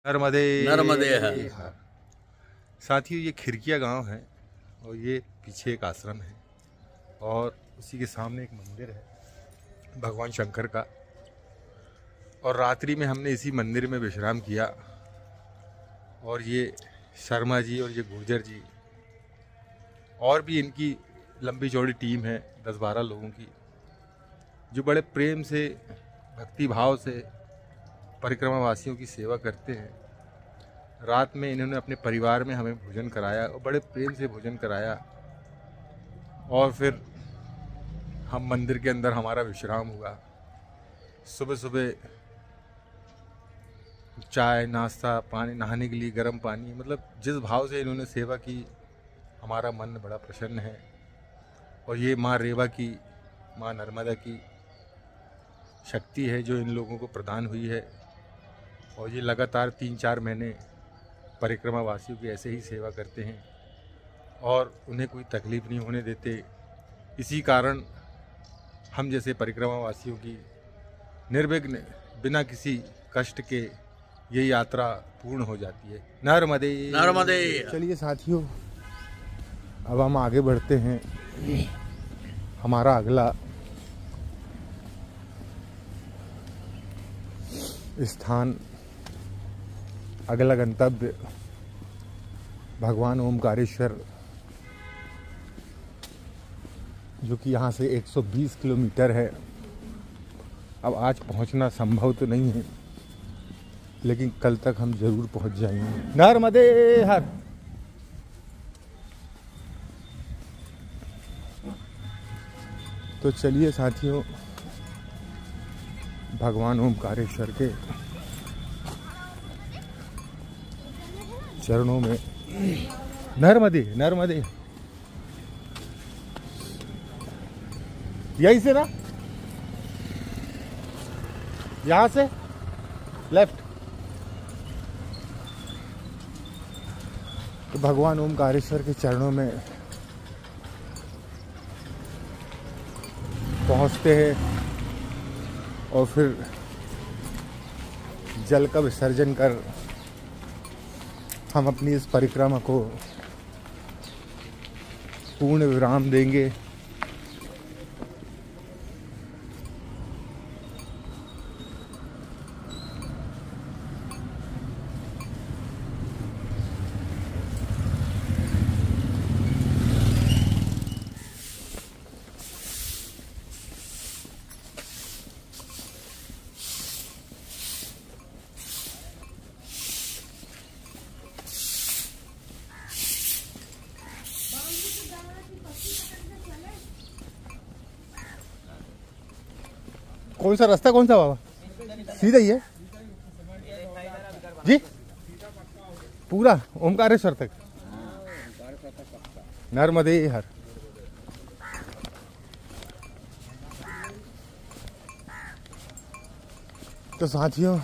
नर्मदे नर्मदे है। साथियों, ये खिरकिया गांव है और ये पीछे एक आश्रम है और उसी के सामने एक मंदिर है भगवान शंकर का। और रात्रि में हमने इसी मंदिर में विश्राम किया। और ये शर्मा जी और ये गुर्जर जी और भी इनकी लंबी चौड़ी टीम है 10-12 लोगों की, जो बड़े प्रेम से भक्ति भाव से परिक्रमा वासियों की सेवा करते हैं। रात में इन्होंने अपने परिवार में हमें भोजन कराया और बड़े प्रेम से भोजन कराया। और फिर हम मंदिर के अंदर हमारा विश्राम हुआ। सुबह सुबह चाय नाश्ता पानी, नहाने के लिए गर्म पानी, मतलब जिस भाव से इन्होंने सेवा की हमारा मन बड़ा प्रसन्न है। और ये माँ रेवा की, माँ नर्मदा की शक्ति है जो इन लोगों को प्रदान हुई है। और ये लगातार 3-4 महीने परिक्रमा वासियों की ऐसे ही सेवा करते हैं और उन्हें कोई तकलीफ़ नहीं होने देते। इसी कारण हम जैसे परिक्रमा वासियों की निर्विघ्न बिना किसी कष्ट के ये यात्रा पूर्ण हो जाती है। नर्मदे नर्मदे। चलिए साथियों, अब हम आगे बढ़ते हैं। हमारा अगला स्थान, अगला गंतव्य भगवान ओमकारेश्वर, जो कि यहाँ से 120 किलोमीटर है। अब आज पहुँचना संभव तो नहीं है, लेकिन कल तक हम जरूर पहुँच जाएंगे। नर्मदे हर। तो चलिए साथियों, भगवान ओमकारेश्वर के चरणों में नर्मदे नर्मदे। यहीं से ना, यहां से लेफ्ट। तो भगवान ओमकारेश्वर के चरणों में पहुंचते हैं और फिर जल का विसर्जन कर हम अपनी इस परिक्रमा को पूर्ण विराम देंगे। कौन सा रास्ता, कौन सा बाबा? सीधा ही है जी, पूरा ओमकारेश्वर तक। नर्मदे हर। तो साथियों,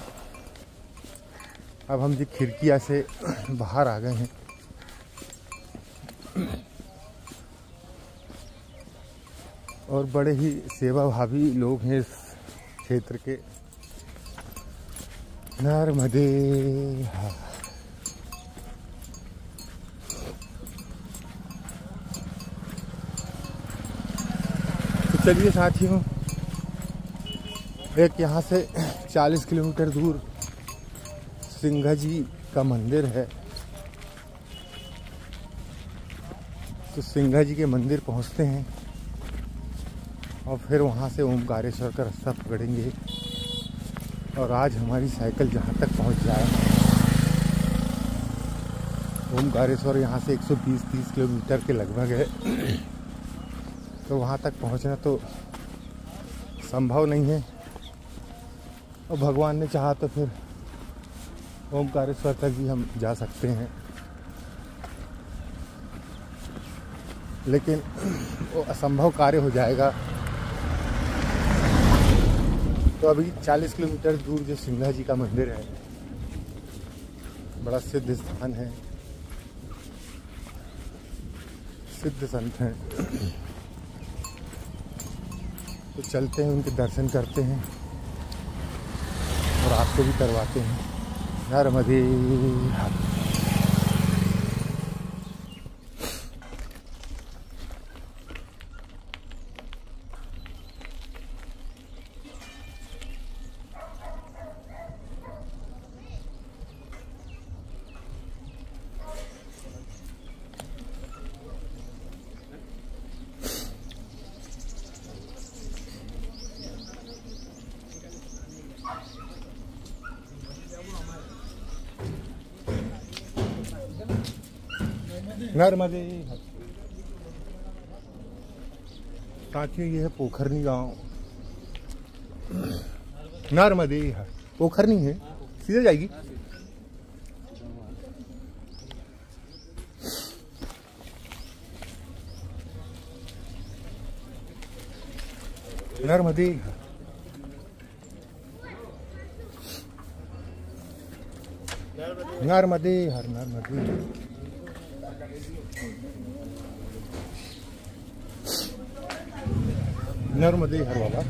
अब हम जी खिड़किया से बाहर आ गए हैं। और बड़े ही सेवाभावी लोग हैं इस क्षेत्र के। नर्मदे हर। तो चलिए साथियों, एक यहाँ से 40 किलोमीटर दूर सिंघा जी का मंदिर है। तो सिंघा जी के मंदिर पहुँचते हैं और फिर वहाँ से ओमकारेश्वर का रास्ता पकड़ेंगे। और आज हमारी साइकिल जहाँ तक पहुँच जाए, ओमकारेश्वर यहाँ से 120-30 किलोमीटर के लगभग है। तो वहाँ तक पहुँचना तो संभव नहीं है, और भगवान ने चाहा तो फिर ओमकारेश्वर तक भी हम जा सकते हैं, लेकिन वो असंभव कार्य हो जाएगा। तो अभी 40 किलोमीटर दूर जो सिंघा जी का मंदिर है, बड़ा सिद्ध स्थान है, सिद्ध संत हैं। तो चलते हैं, उनके दर्शन करते हैं और आपको भी करवाते हैं। नर्मदे नर्मदे। साथियों ये है पोखरनी गांव। नर्मदे पोखरनी है, सीधे जाएगी। नर्मदे नर्मदे हर नर्मदे। नर्मदे हर बाबा।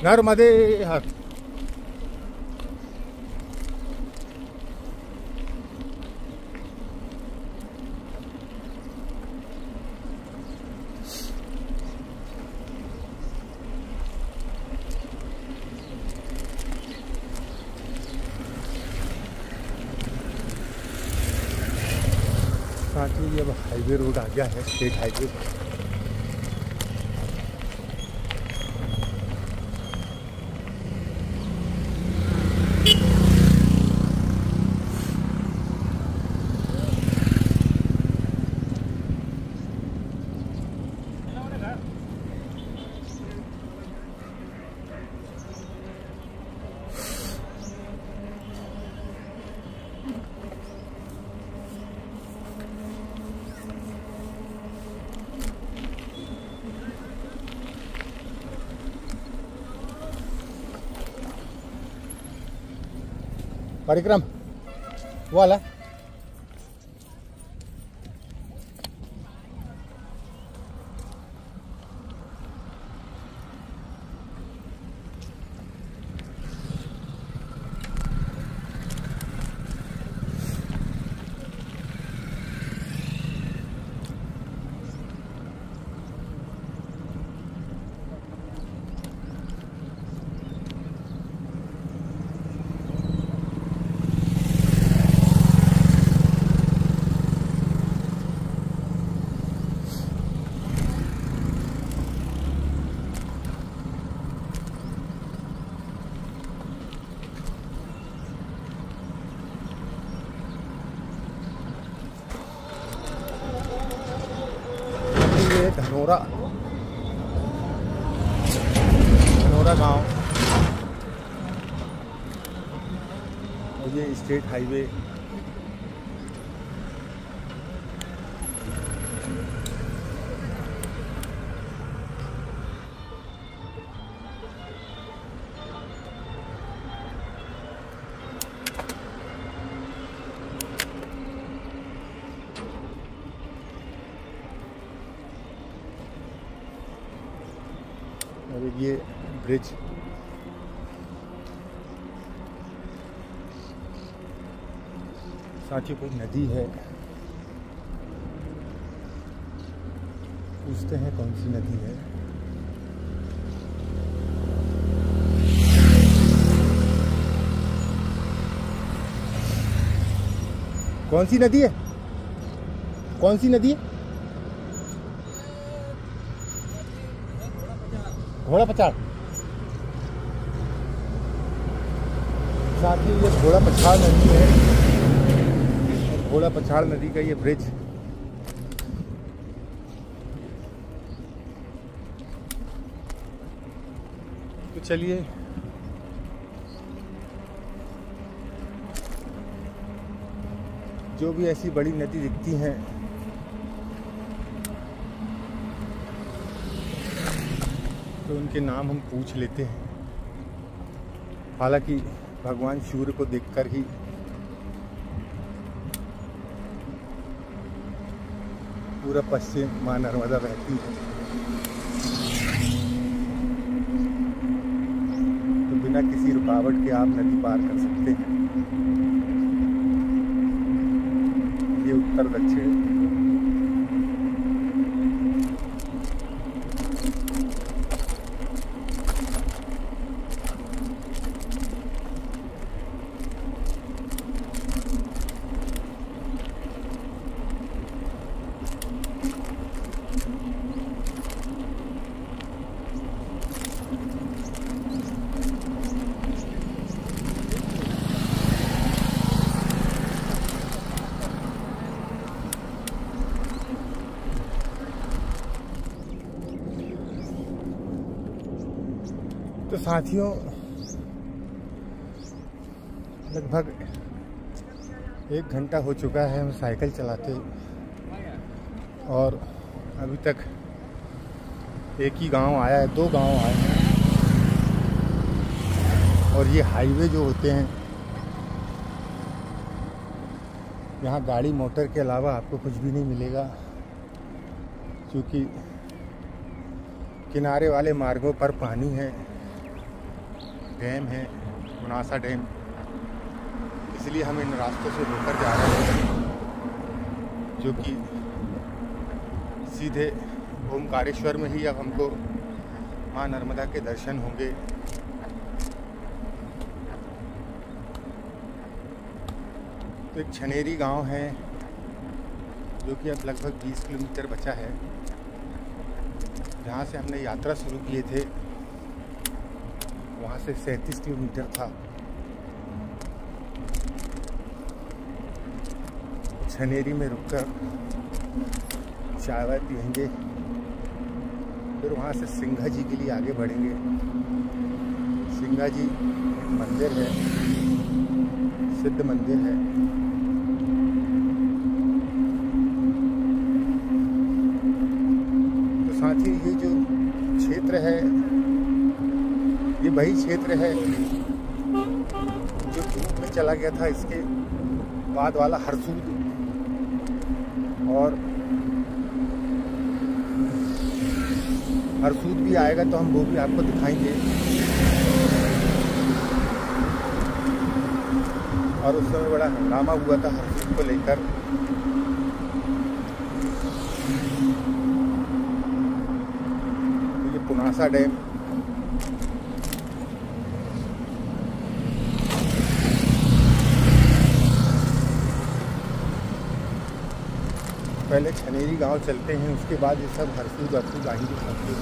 नर्मदे हर। साथ ही अब हाईवे रोड आ गया है, स्टेट हाईवे। परिक्रम वाला धनोरा गांव और ये स्टेट हाईवे। और ये ब्रिज साथ ही कोई नदी है, पूछते हैं कौन सी नदी है। कौन सी नदी है? कौन सी नदी है? घोड़ा पछाड़। साथ ही ये घोड़ा पछाड़ नदी है और घोड़ा पछाड़ नदी का ये ब्रिज तो चलिए जो भी ऐसी बड़ी नदी दिखती हैं तो उनके नाम हम पूछ लेते हैं। हालांकि भगवान सूर्य को देखकर ही पूरा पश्चिम माँ नर्मदा बहती है, तो बिना किसी रुकावट के आप नदी पार कर सकते हैं। ये उत्तर दक्षिण तो साथियों लगभग 1 घंटा हो चुका है हम साइकिल चलाते और अभी तक एक ही गांव आया है, 2 गांव आए हैं। और ये हाईवे जो होते हैं यहाँ गाड़ी मोटर के अलावा आपको कुछ भी नहीं मिलेगा, क्योंकि किनारे वाले मार्गों पर पानी है, डैम है, पुनासा डैम, इसलिए हम इन रास्तों से होकर जा रहे हैं जो कि सीधे ओमकारेश्वर में ही अब हमको माँ नर्मदा के दर्शन होंगे। तो एक छनेरी गांव है जो कि अब लगभग 20 किलोमीटर बचा है, जहाँ से हमने यात्रा शुरू किए थे वहाँ से 37 किलोमीटर था। छनेरी में रुककर चाय वाय पियेंगे, फिर वहाँ से सिंघा जी के लिए आगे बढ़ेंगे। सिंघा जी मंदिर है, सिद्ध मंदिर है। तो साथ ही ये जो क्षेत्र है ये वही क्षेत्र है जो धूप में चला गया था, इसके बाद वाला हरसूद, और हरसूद भी आएगा तो हम वो भी आपको दिखाएंगे। और उस समय बड़ा हंगामा हुआ था हरसूद को लेकर। तो ये पुनासा डैम पहले छनेरी गांव चलते हैं, उसके बाद ये सब हरसूद हरसूद आएंगे सबके।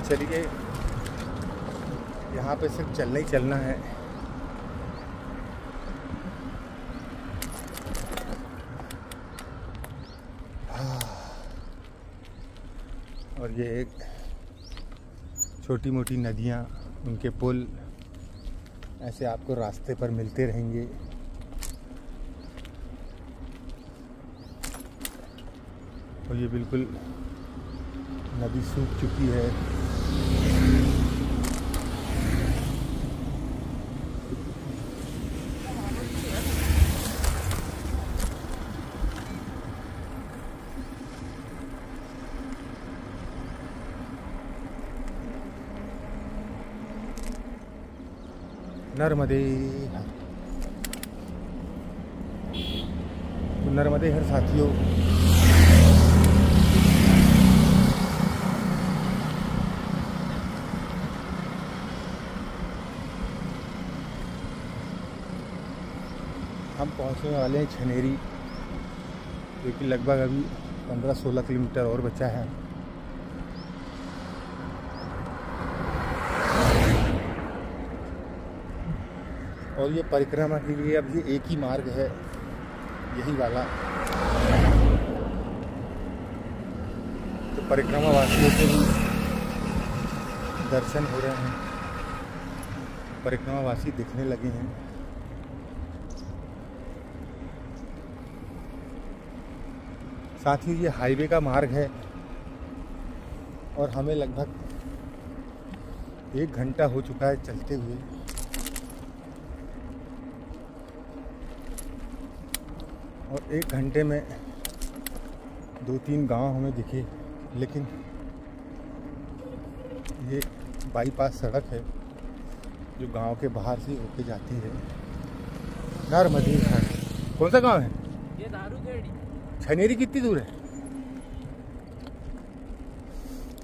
चलिए यहाँ पे सिर्फ चलना ही चलना है। और ये एक छोटी मोटी नदियाँ, उनके पुल ऐसे आपको रास्ते पर मिलते रहेंगे। और ये बिल्कुल नदी सूख चुकी है। नर्मदे नर्मदे हर साथियों, हम पहुंचने वाले हैं छनेरी, जो कि लगभग अभी 15-16 किलोमीटर और बचा है। और ये परिक्रमा के लिए अब ये एक ही मार्ग है, यही वाला। तो परिक्रमा वासियों के भी दर्शन हो रहे हैं, परिक्रमा वासी दिखने लगे हैं। साथ ही ये हाईवे का मार्ग है और हमें लगभग 1 घंटा हो चुका है चलते हुए। और 1 घंटे में 2-3 गांव हमें दिखे, लेकिन ये बाईपास सड़क है जो गांव के बाहर से होके जाती है। नरमदी हर कौन सा गांव है? ये दारूखेड़ी। छनेरी कितनी दूर है?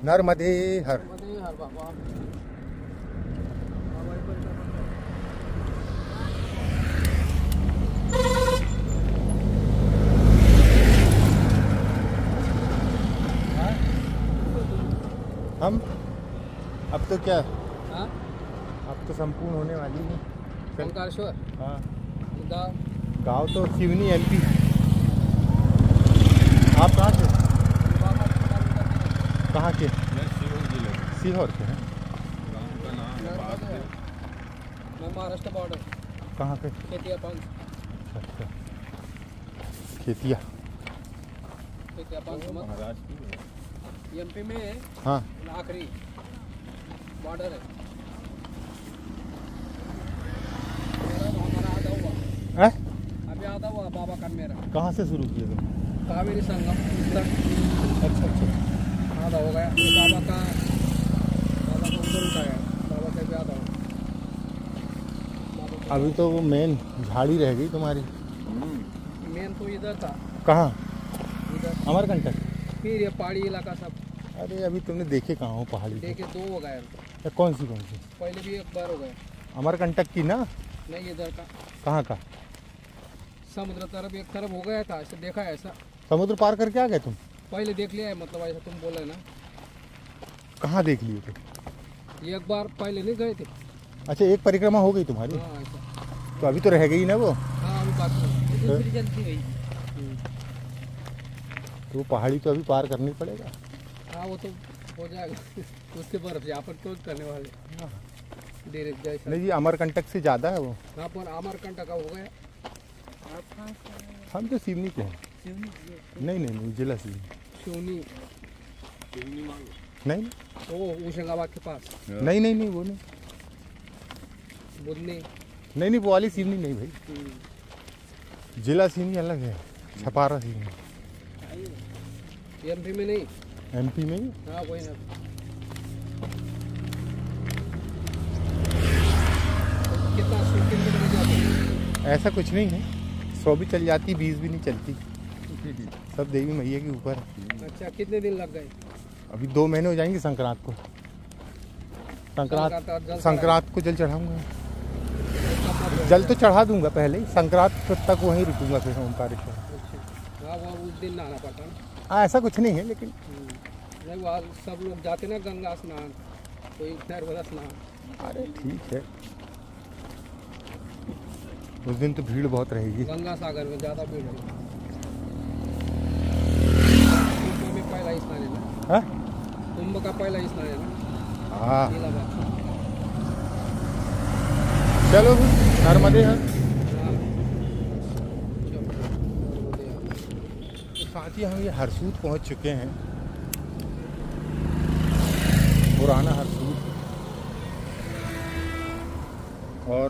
नरमदी हर। हम अब तो क्या, हाँ? अब तो संपूर्ण होने वाली है। ओंकारेश्वर। हाँ, गाँव गाँव तो सिवनी MP। आप कहाँ के? कहाँ के? मैं सीहोर जिले में। सीहोर के हैं। गाँव का नाम है बागदेव। मैं महाराष्ट्र बॉर्डर। कहाँ पे? खेतिया 5। अच्छा, खेतिया। खेतिया 5 महाराष्ट्र की है। MP में है। हाँ, आखिरी बॉर्डर है। हमारा आधा हुआ। है? अभी आधा हुआ बाबा का मेरा। कहाँ से शुरू किए तुम? कावेरी संगम। अच्छा अच्छा। आधा हो गया। बाबा का ऊपर उठाया। बाबा से भी आधा हो। अभी तो वो मेन झाड़ी रह गई तुम्हारी। मेन तो इधर था। कहाँ? इधर अमरकंटक। फिर ये पहाड़ी इलाका सब अरे अभी तुमने देखे कहाँ हो पहाड़ी पे? देखे 2 हो गए। कौन सी? पहले भी एक बार हो गए। अमरकंटक की ना? नहीं इधर का कहाँ का? समुद्र तरफ एक तरफ हो गया था, ऐसा देखा है। ऐसा समुद्र पार करके आ गए तुम? पहले देख लिया है, मतलब ऐसा तुम बोले ना। कहाँ देख लिए थे? एक बार पहले नहीं गए थे। अच्छा, एक परिक्रमा हो गई तुम्हारी? हाँ ऐसा। तो अभी तो रह गई ना वो? हाँ अभी बात करो। दूसरी चलती गई। तो वो पहाड़ी तो अभी पार करनी पड़ेगा। हाँ वो तो हो जाएगा। उसके बर्फ यहाँ पर तो करने वाले धीरे जैसा। नहीं जी, अमरकंटक से ज़्यादा है वो। यहाँ पर अमरकंटक का हो गया। हम तो सिवनी के हैं। नहीं नहीं नहीं, जिला सिवनी। शिवनी नहीं वो होशंगाबाद के पास। नहीं नहीं नहीं, वो नहीं। बुधनी। नहीं नहीं, वो वाली सिवनी नहीं भाई। जिला सिवनी अलग है, छपारा सिवनी। MP में नहीं। MP में ही। हाँ वही ना। कितना 100 किलोमीटर जाते? ऐसा कुछ नहीं है, 100 भी चल जाती, 20 भी नहीं चलती। सब देवी मैया के ऊपर। अच्छा कितने दिन लग गए? अभी 2 महीने हो जाएंगे संक्रांत को। संक्रांत को जल चढ़ाऊंगा। जल तो चढ़ा दूंगा पहले ही, संक्रांत तक वहीं रुकूंगा फिर ओंकारेश्वर। हाँ वो उस दिन नहाना पड़ता है। हाँ, ऐसा कुछ नहीं है, लेकिन नहीं वहाँ सब लोग जाते ना गंगा स्नान, कोई नर्मदा स्नान। अरे ठीक है, उस दिन तो भीड़ बहुत रहेगी। गंगा सागर में ज़्यादा भीड़ है। कुंभ में पहला स्नान है ना? हाँ कुंभ का पहला स्नान है ना? हाँ, इलाहाबाद। चलो नर्मदे हर। हाँ। तो साथ ही हम ये हरसूद पहुंच चुके हैं, पुराना हरसूद। और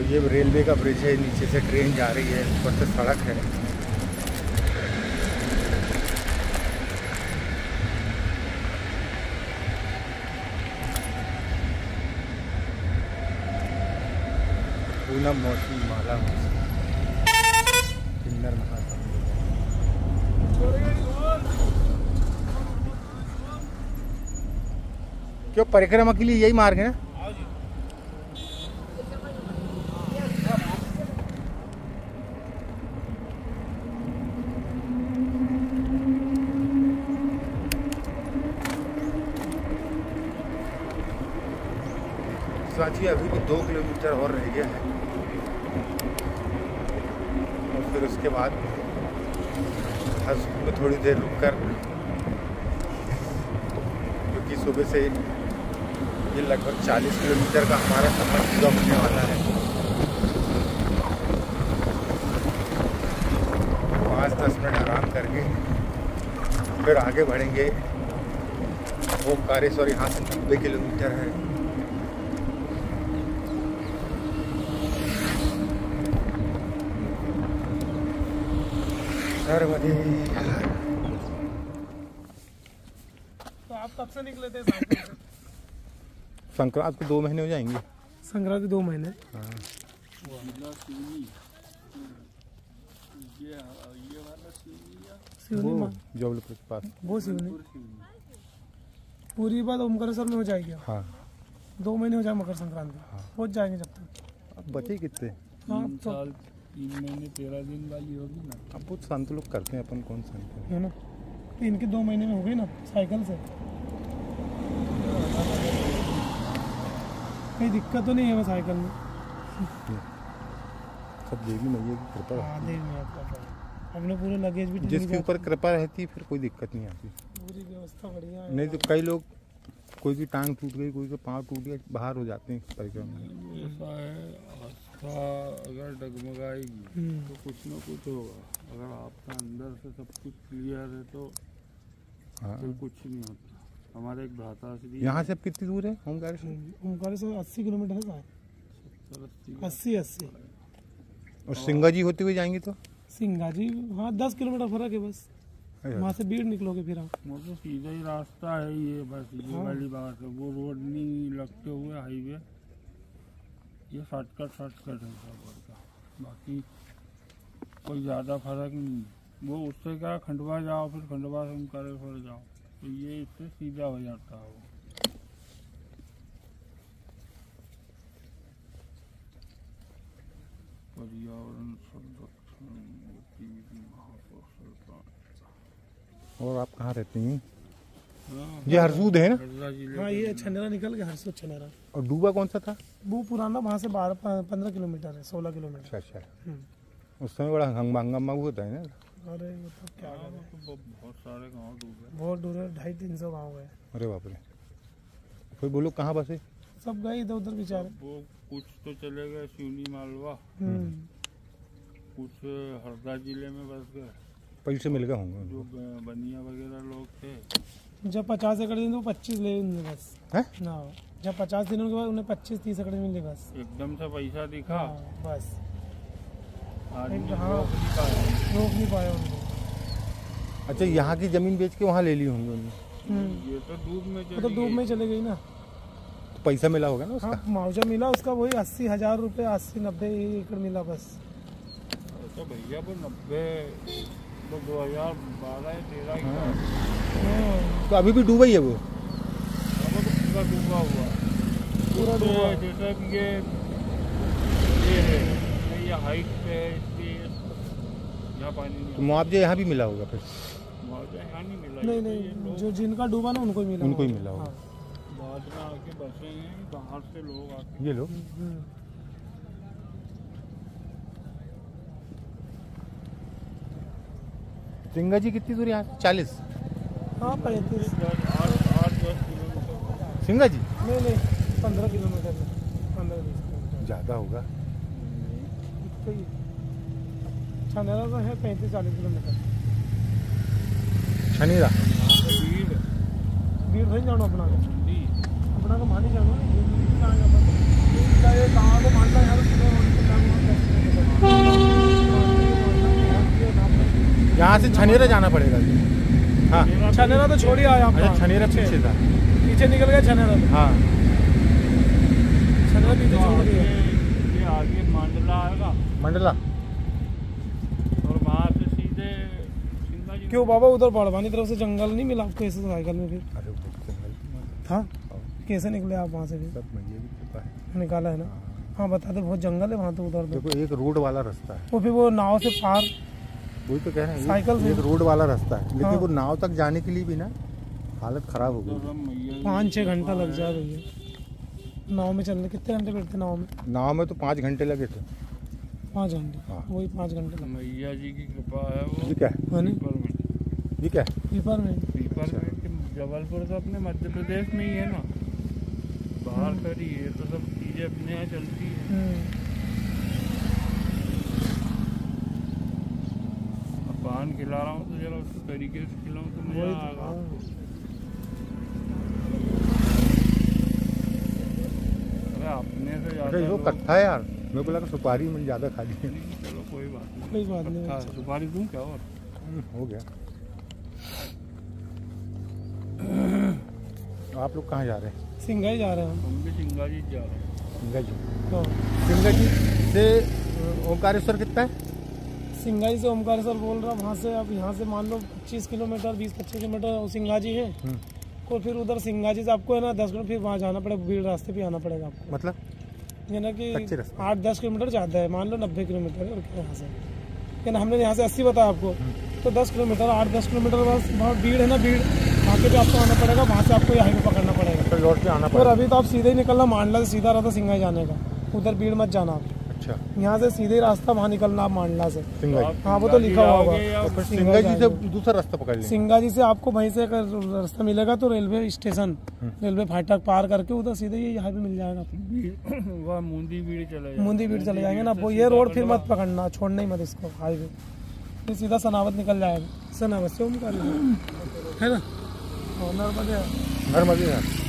ये रेलवे का ब्रिज है, नीचे से ट्रेन जा रही है, ऊपर से सड़क है। पूनम मौसी माला मौसी किन्नर महासमुंद। क्यों परिक्रमा के लिए यही मार्ग है ना? साथियों अभी भी 2 किलोमीटर और रह गया है और फिर उसके बाद हसपुर में थोड़ी देर रुककर, क्योंकि सुबह से ये लगभग 40 किलोमीटर का हमारा सफर पूरा होने वाला है। 5-10 मिनट आराम करके फिर आगे बढ़ेंगे। ओमकारेश्वर यहाँ से 90 किलोमीटर है। तो आप कब से निकले थे? संक्रांत को 2 महीने हो जाएंगे। संक्रांति 2 महीने। हाँ। सिवनी वो माँ जबलपुर के पास। वो सिवनी पूरी बात ओमकारेश्वर में हो जाएगी। हाँ 2 महीने हो जाए मकर संक्रांति, हाँ। पहुँच जाएंगे जब तक। अब बचे कितने? हाँ 3 साल 3 महीने 13 दिन वाली होगी ना। अब बहुत संत लोग करते हैं, अपन कौन संत है? है ना, तो इनके 2 महीने में हो गई ना साइकिल से। कहीं दिक्कत तो नहीं है बस साइकिल में। सब देवी मैया की कृपा हाँ रहती देख मैं अपने पूरे लगेज भी है। ठीक जिसके ऊपर कृपा रहती है फिर कोई दिक्कत नहीं आती। पूरी व्यवस्था बढ़िया है। नहीं तो कई लोग, कोई की टांग टूट गई, कोई का पाँव टूट गया, बाहर हो जाते हैं परिक्रमा में। ऐसा है, आस्था अगर डगमगाएगी तो कुछ ना कुछ होगा। अगर आपका अंदर से सब कुछ क्लियर है तो हाँ। फिर कुछ नहीं होता। हमारे एक भ्राता श्री यहाँ से अब कितनी दूर है ओमकारेश्वर? ओमकारेश्वर 80 किलोमीटर है शायद। 80 और सिंगा जी होते हुए जाएंगे तो सिंगाजी हाँ 10 किलोमीटर फर्क है बस। वहाँ से भीड़ निकलोगे फिर आप। वो तो सीधा ही रास्ता है ये, बस ये हाँ। वाली बात है। वो रोड नहीं लगते हुए हाईवे, ये शॉर्टकट है सब का। बाकी कोई ज़्यादा फर्क नहीं। वो उससे क्या खंडवा जाओ, फिर खंडवा से ओमकारेश्वर जाओ, तो ये इससे सीधा हो जाता है। वो पर्यावरण संरक्षण गतिविधि महापौर सरकार। और आप कहाँ रहते हैं? हाँ, ये हरसूद है ना? हरदा जिले हाँ का ये छनेरा निकल गया, हरसोद छनेरा। और डूबा कौन सा था? वो पुराना वहाँ से 12-15 किलोमीटर है, 16 किलोमीटर। अच्छा। उस समय बड़ा हंगामा होता है ना? अरे वो तो क्या हाँ, करें, तो बहुत सारे गांव डूबे। बहुत दूर है, 250-300 गाँव है। अरे बाप रे। फिर बोलो कहाँ बसे? सब गए इधर उधर बेचारे। वो कुछ तो चले गए सिवनी मालवा, कुछ हरदा जिले में बस गए, पैसे मिल गए होंगे जो उनको। बनिया वगैरह लोग थे। जब 50 एकड़ दिन तो 25 ले उन्हें बस। हैं? ना जब 50 दिनों के बाद उन्हें 25-30 एकड़ मिले बस। एकदम से पैसा दिखा, हाँ बस आदमी हाँ। रोक नहीं पाया। रोक नहीं पाया उनको। अच्छा, यहाँ की जमीन बेच के वहाँ ले ली होंगी उन्होंने? ये तो डूब में वो तो चली डूब गई। में चले गई ना। तो पैसा मिला होगा ना उसका? हाँ मुआवजा मिला उसका, वही 80,000 रुपये, 80-90 एकड़ मिला बस। तो भैया वो 90 तो 2012-13 की हाँ। तो अभी भी डूबा ही है वो? वो तो पूरा डूबा हुआ। पूरा उससे डूबा। जैसा कि ये है, ये हाइट पे है, इसलिए यहाँ पानी नहीं तो मुआवजा यहाँ भी मिला होगा फिर? मुआवजा यहाँ नहीं मिला। नहीं ये नहीं, लोग जो जिनका डूबा ना उनको ही मिला। उनको ही मिला होगा। हाँ। बाद में आके बसे हैं, बाहर से लोग आके। ये लोग सिंगा जी कितनी दूर यहाँ से? 40? हाँ 35। 8-10 किलोमीटर। सिंगा जी नहीं 15 किलोमीटर में, 15-20 किलोमीटर ज़्यादा होगा। इतना ही। छनेरा तो है 35-40 किलोमीटर। शनिरा भीड़ नहीं जाना अपना को, जी। अपना को मानी जाना कहाँ को मानता है यार। यहाँ से छनेरा जाना पड़ेगा। हाँ छनेरा तो छोड़ ही आया आपका। अच्छा, छनेरा पीछे था। पीछे निकल गया छनेरा। हाँ छनेरा पीछे छोड़ दिया। ये आगे मान मंडला आएगा मंडला। और वहाँ से सीधे सिंगा जी। क्यों बाबा उधर बड़वानी तरफ से जंगल नहीं मिला आपको ऐसे साइकिल में? फिर अरे वो जंगल की मत- था कैसे निकले आप वहाँ से? फिर सब मैया की कृपा है। निकाला है ना? हाँ बता दे, बहुत जंगल है वहाँ तो उधर तो। देखो एक रोड वाला रास्ता है, वो फिर वो नाव से पार वही तो कह रहे हैं, साइकिल से। एक रोड वाला रास्ता है, लेकिन हाँ। वो नाव तक जाने के लिए भी ना हालत खराब हो गई। 5-6 घंटा लग जाए भैया नाव में चलने। कितने घंटे बैठते नाव में? नाव में तो 5 घंटे लगे थे। 5 घंटे? हाँ। वही 5 घंटे लगे। मैया जी की कृपा है वो। ये क्या है? हाँ नहीं? पीपर में। ये क्या है? पीपर में? पीपर में कि जबलपुर तो अपने मध्य प्रदेश में ही है ना, बाहर करी है तो सब चीजें अपने यहाँ चलती है। अब पान खिला रहा हूँ तो जरा उस तरीके से खिलाऊँ तो मजा वही तो, आएगा हाँ। आपको। अरे अपने से ज्यादा अरे वो लोग- कट्ठा है यार, मेरे को लगा सुपारी मैंने ज़्यादा खा ली है। चलो कोई बात नहीं। कोई बात नहीं। हाँ, सुपारी दूं क्या और? हो गया। आप लोग कहाँ जा रहे हैं? सिंगाई जा रहे हैं हम। हम भी सिंगा जी जा रहे हैं। सिंगा जी। हाँ। सिंगा जी से ओमकारेश्वर कितना है? सिंगाई से ओमकारेश्वर बोल रहा, वहाँ से आप यहाँ से मान लो 25 किलोमीटर 20-25 किलोमीटर सिंगाजी है। और फिर उधर सिंगाजी से आपको है ना 10 किलोमीटर फिर वहाँ जाना पड़ेगा, भीड़ रास्ते पे आना पड़ेगा आपको। मतलब ये ना कि कच्चे रास्ते। 8-10 किलोमीटर ज़्यादा है, मान लो 90 किलोमीटर है और क्या यहाँ से। क्या ना हमने यहाँ से 80 बताया आपको, तो 10 किलोमीटर 8-10 किलोमीटर बस बहुत भीड़ है ना, भीड़ वहाँ पे भी आपको आना पड़ेगा, वहाँ से आपको हाईवे पकड़ना पड़ेगा। तो लौट के आना और पड़ेगा। अभी तो आप सीधे ही निकलना, मांडला से सीधा रहता सिंगाई जाने का, उधर भीड़ मत जाना आप। अच्छा यहाँ से सीधे रास्ता वहाँ निकलना आप मांडला से। सिंगा जी। हाँ वो तो लिखा हुआ होगा। तो फिर सिंगा जी से दूसरा रास्ता पकड़ लेंगे। सिंगाजी से आपको वहीं से अगर रास्ता मिलेगा तो रेलवे स्टेशन, रेलवे फाटक पार करके उधर सीधे ये हाईवे मिल जाएगा आपको। वह मुंदी बीड़ चले जाएंगे। मुंदी बीड़ चले जाएंगे ना, वो ये रोड फिर मत पकड़ना, छोड़ना ही मत इसको हाईवे। फिर सीधा सनावत निकल जाएगा, सनावत से ओमकारेश्वर है ना। और नर्मदे नर्मदे है।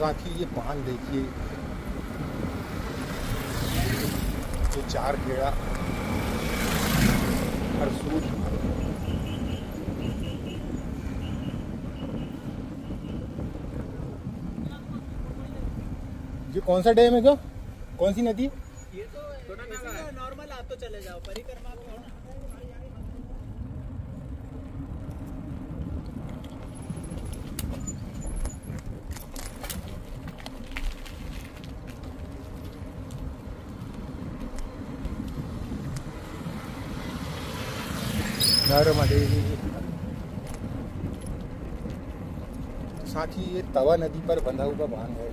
साथ ही ये पान देखिए, ये 4 गेड़ा हरसूद। ये कौन सा डैम है क्या? कौन सी नदी? ये तो नॉर्मल, आप तो चले जाओ परिक्रमा में हो ना। नर्मदे। साथ ही ये तवा नदी पर बंधा हुआ बांध है।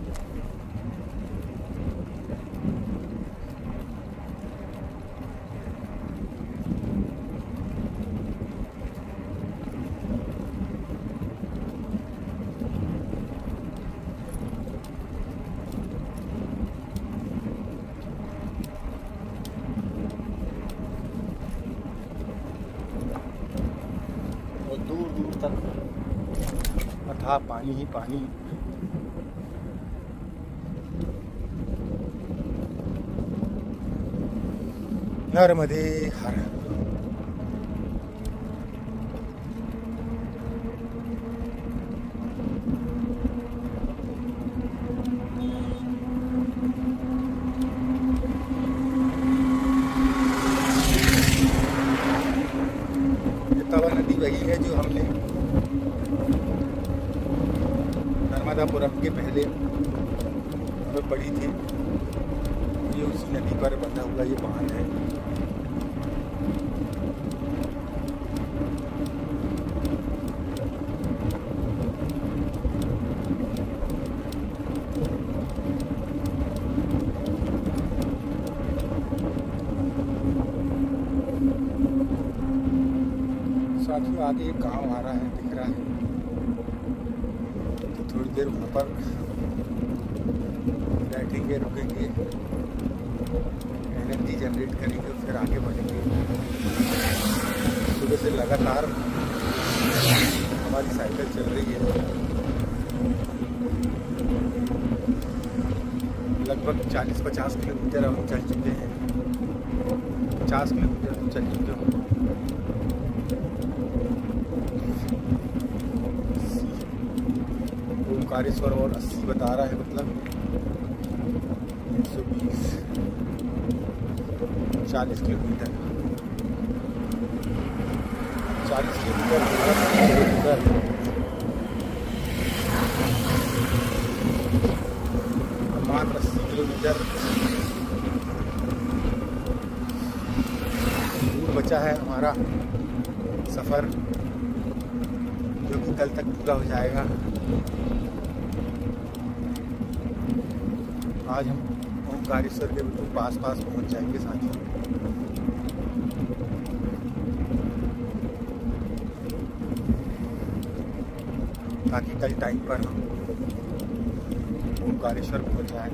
और दूर दूर तक अथाह पानी ही पानी। नर्मदे हर हर। तवा नदी वही है जो हमने नर्मदापुरम के पहले में पड़ी थी। ये उसी नदी पर बंधा हुआ ये बांध है। साथियों आगे एक गांव आ रहा है, दिख रहा है, तो थोड़ी देर वहाँ पर बैठेंगे, रुकेंगे, एनर्जी जनरेट करेंगे, फिर आगे बढ़ेंगे। सुबह से लगातार हमारी साइकिल चल रही है, लगभग 40-50 किलोमीटर हम चल चुके हैं, 50 किलोमीटर हम चल चुके हैं। ओमकारेश्वर और 80 बता रहा है, मतलब 120, 40 किलोमीटर, 40 किलोमीटर मात्र 80 किलोमीटर दूर बचा है हमारा सफ़र, जो कि कल तक पूरा हो जाएगा। आज हम ओमकारेश्वर के बिल्कुल पास पहुंच जाएंगे साथियों। ताकि कल टाइम पर हम ओमकारेश्वर पहुंच जाएं।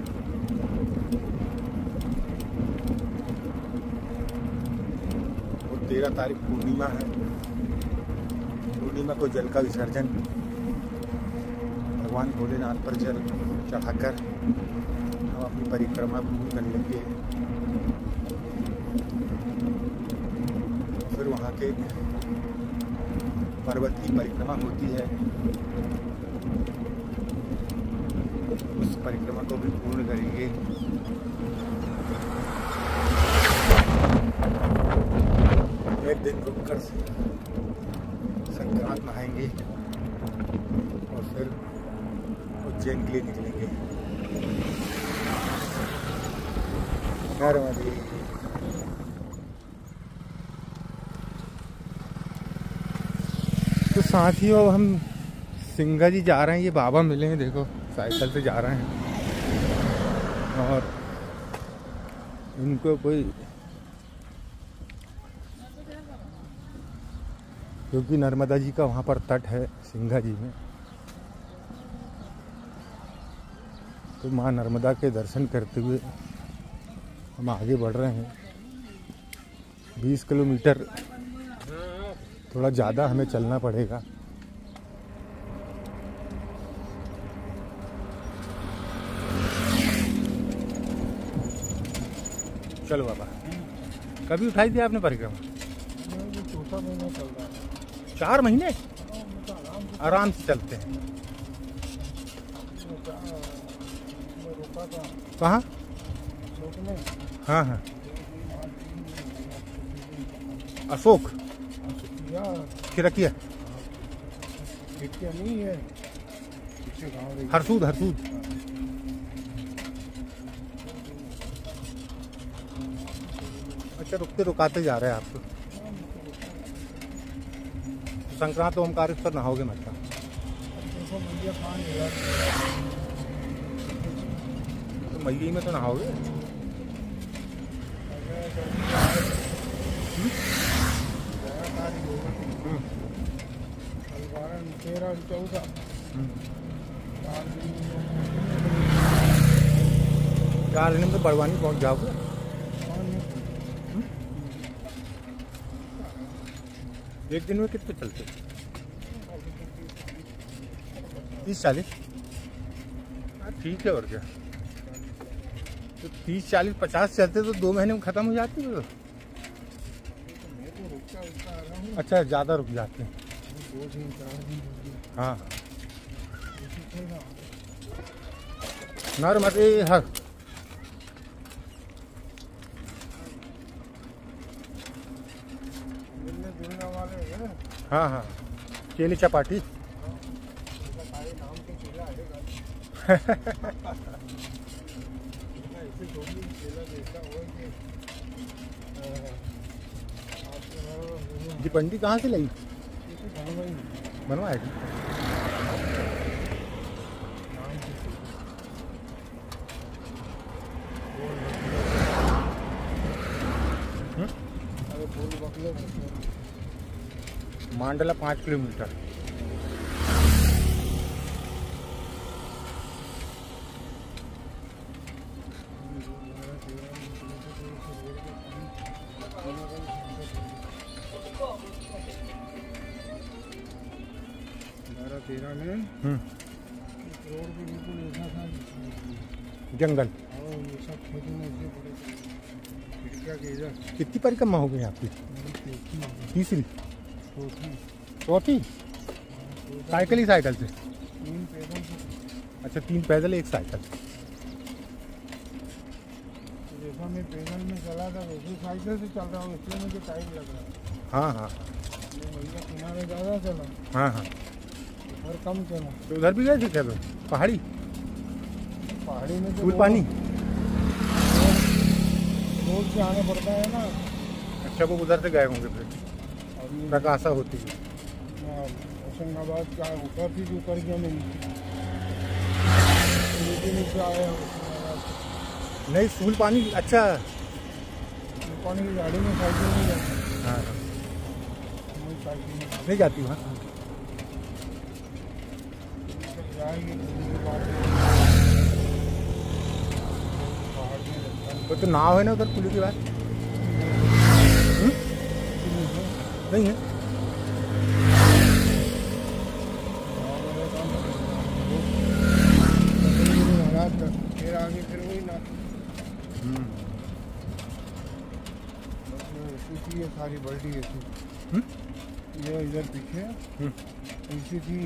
और 13 तारीख पूर्णिमा है, पूर्णिमा को जल का विसर्जन भगवान भोलेनाथ पर जल चढ़ाकर हम अपनी परिक्रमा पूरी कर लेंगे। फिर वहाँ के पर्वत की परिक्रमा होती है, उस परिक्रमा को भी पूर्ण करेंगे। एक दिन रुककर संक्रांत नहाएंगे और फिर उज्जैन के लिए निकलेंगे। तो साथियों हम सिंगा जी जा रहे हैं, ये बाबा मिले हैं, देखो साइकिल से जा रहे हैं और इनको कोई, क्योंकि नर्मदा जी का वहाँ पर तट है सिंगा जी में, तो माँ नर्मदा के दर्शन करते हुए हम आगे बढ़ रहे हैं। 20 किलोमीटर थोड़ा ज़्यादा हमें चलना पड़ेगा। चलो बाबा, कभी उठाई दिया आपने परिक्रमा? चौथा महीना चल रहा है। 4 महीने आराम से चलते हैं। कहाँ? हाँ हाँ, अशोक खिरकिया नहीं है, हरसूद। अच्छा, रुकते रुकाते जा रहे हैं आप तो। संक्रांत ओमकारेश्वर नहाओगे मतलब? तो मई में तो नहाओगे? चार दिन में तो बड़वानी पहुंच जाओगे। एक दिन में कितने चलते? 30-40? ठीक है, और क्या। तो 30-40-50 चलते तो 2 महीने में ख़त्म हो जाती है। अच्छा, ज़्यादा रुक जाते हैं। हाँ, नर्मदे हर। हाँ हाँ, केली चपाटी। जी बंडी कहाँ से लाई? बनवाया थी। मांडला 5 किलोमीटर। रोड पे बिल्कुल ऐसा था जंगल। और ये सब खेती में ऐसे बड़े खिड़कियाँ के इधर कितनी परिक्रमा हो गई आपकी? तीसरी चौथी? साइकिल ही साइकिल से? 3 पैदल से। अच्छा 3 पैदल 1 साइकिल। जैसा मैं पैदल में चला था वैसे साइकिल से चल रहा हूँ, इसलिए मुझे टाइम लग रहा है। हाँ हाँ ये भैया किनारे ज़्यादा चला, हाँ हाँ। और कम चला। तो उधर भी गए थे क्या? पहाड़ी पहाड़ी में तो फूल पानी? रोड से आना पड़ता है ना। अच्छा वो उधर से गए होंगे फिर, और ये प्रकाशा होती है। होशंगाबाद का ऊपर थी जो कर गया मैं नीचे आया होशंगाबाद। नहीं फूल पानी। अच्छा फूल पानी की गाड़ी में साइकिल नहीं जाती। हाँ मैं साइकिल में नहीं जाती वहाँ। जाएंगे के बाद पहाड़ में लगता है। वो तो नाव है ना उधर पुल के बाद? नहीं है। फिर आगे फिर वही ना ऐसी थी ये सारी बल्टी ऐसी। ये इधर पीछे ऐसी थी,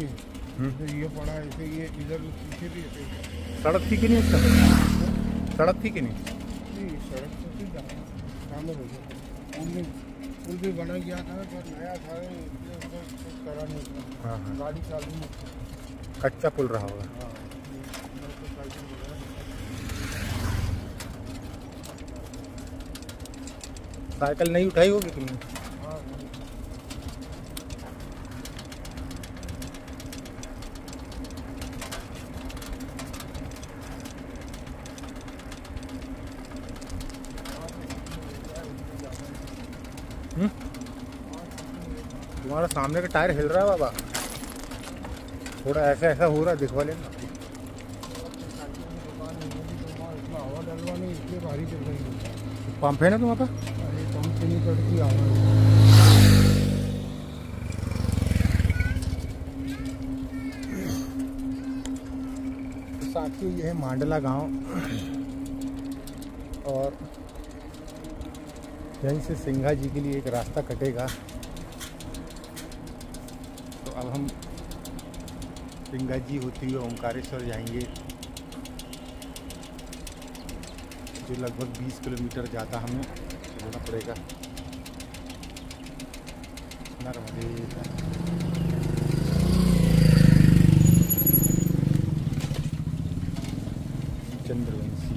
फिर ये पड़ा ऐसे, ये इधर पीछे भी ऐसे। सड़क थी कि नहीं उसका? सड़क थी कि नहीं? सड़क तो थी सामने पुल भी बना गया था पर नया था, इसलिए उसको कुछ करा नहीं था। हाँ हाँ गाड़ी चालू नहीं थी। कच्चा पुल रहा होगा। हाँ मोटरसाइकिल वगैरह। साइकिल नहीं उठाई होगी तुमने? हाँ तुम्हारा सामने का टायर हिल रहा है बाबा, थोड़ा ऐसा ऐसा हो रहा है, दिखवा लेना। हवा डलवानी इसलिए भारी चल रही है। पंप है ना तुम्हारे पास? अरे पंप से नहीं चढ़ती हवा। साथियों ये है मांडला गांव और यहीं से सिंघा जी के लिए एक रास्ता कटेगा। तो अब हम सिंघा जी होते हुए ओमकारेश्वर जाएंगे, जो लगभग 20 किलोमीटर ज़्यादा हमें चलना पड़ेगा। नर्मदे चंद्रवंशी।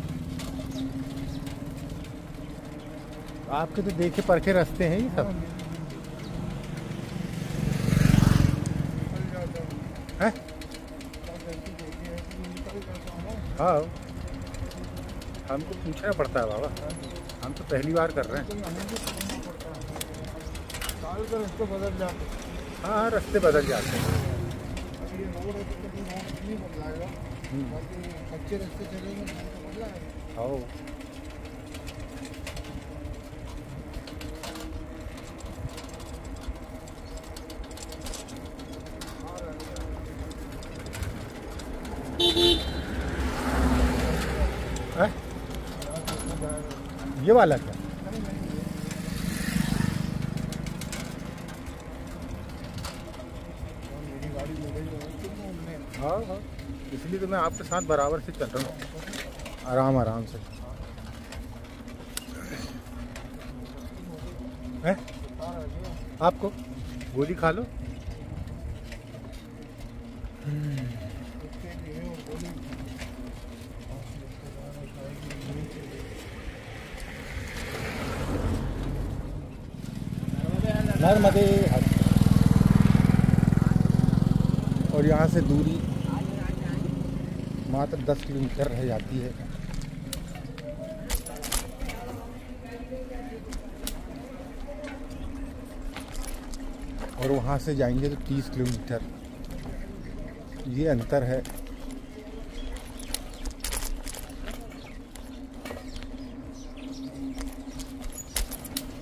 आपके तो देखे परखे रास्ते हैं ये सब हैं? हाँ हमको पूछना पड़ता है बाबा, हम तो पहली बार कर रहे हैं। साल का रास्ते बदल जाते। हाँ रास्ते बदल जाते हैं। ये रोड है तो कभी रोड नहीं बदलाएगा, बाकी अच्छे रास्ते चलेंगे तो बदलाएगा। आओ ये वाला क्या? मेरी गाड़ी में गई हाँ हाँ इसलिए तो मैं आपके साथ बराबर से चल रहा हूँ, आराम आराम से। हैं? आपको गोली खा लो। नर्मदे हर। और यहाँ से दूरी मात्र 10 किलोमीटर रह जाती है। और वहाँ वहाँ से जाएंगे तो 30 किलोमीटर ये अंतर है।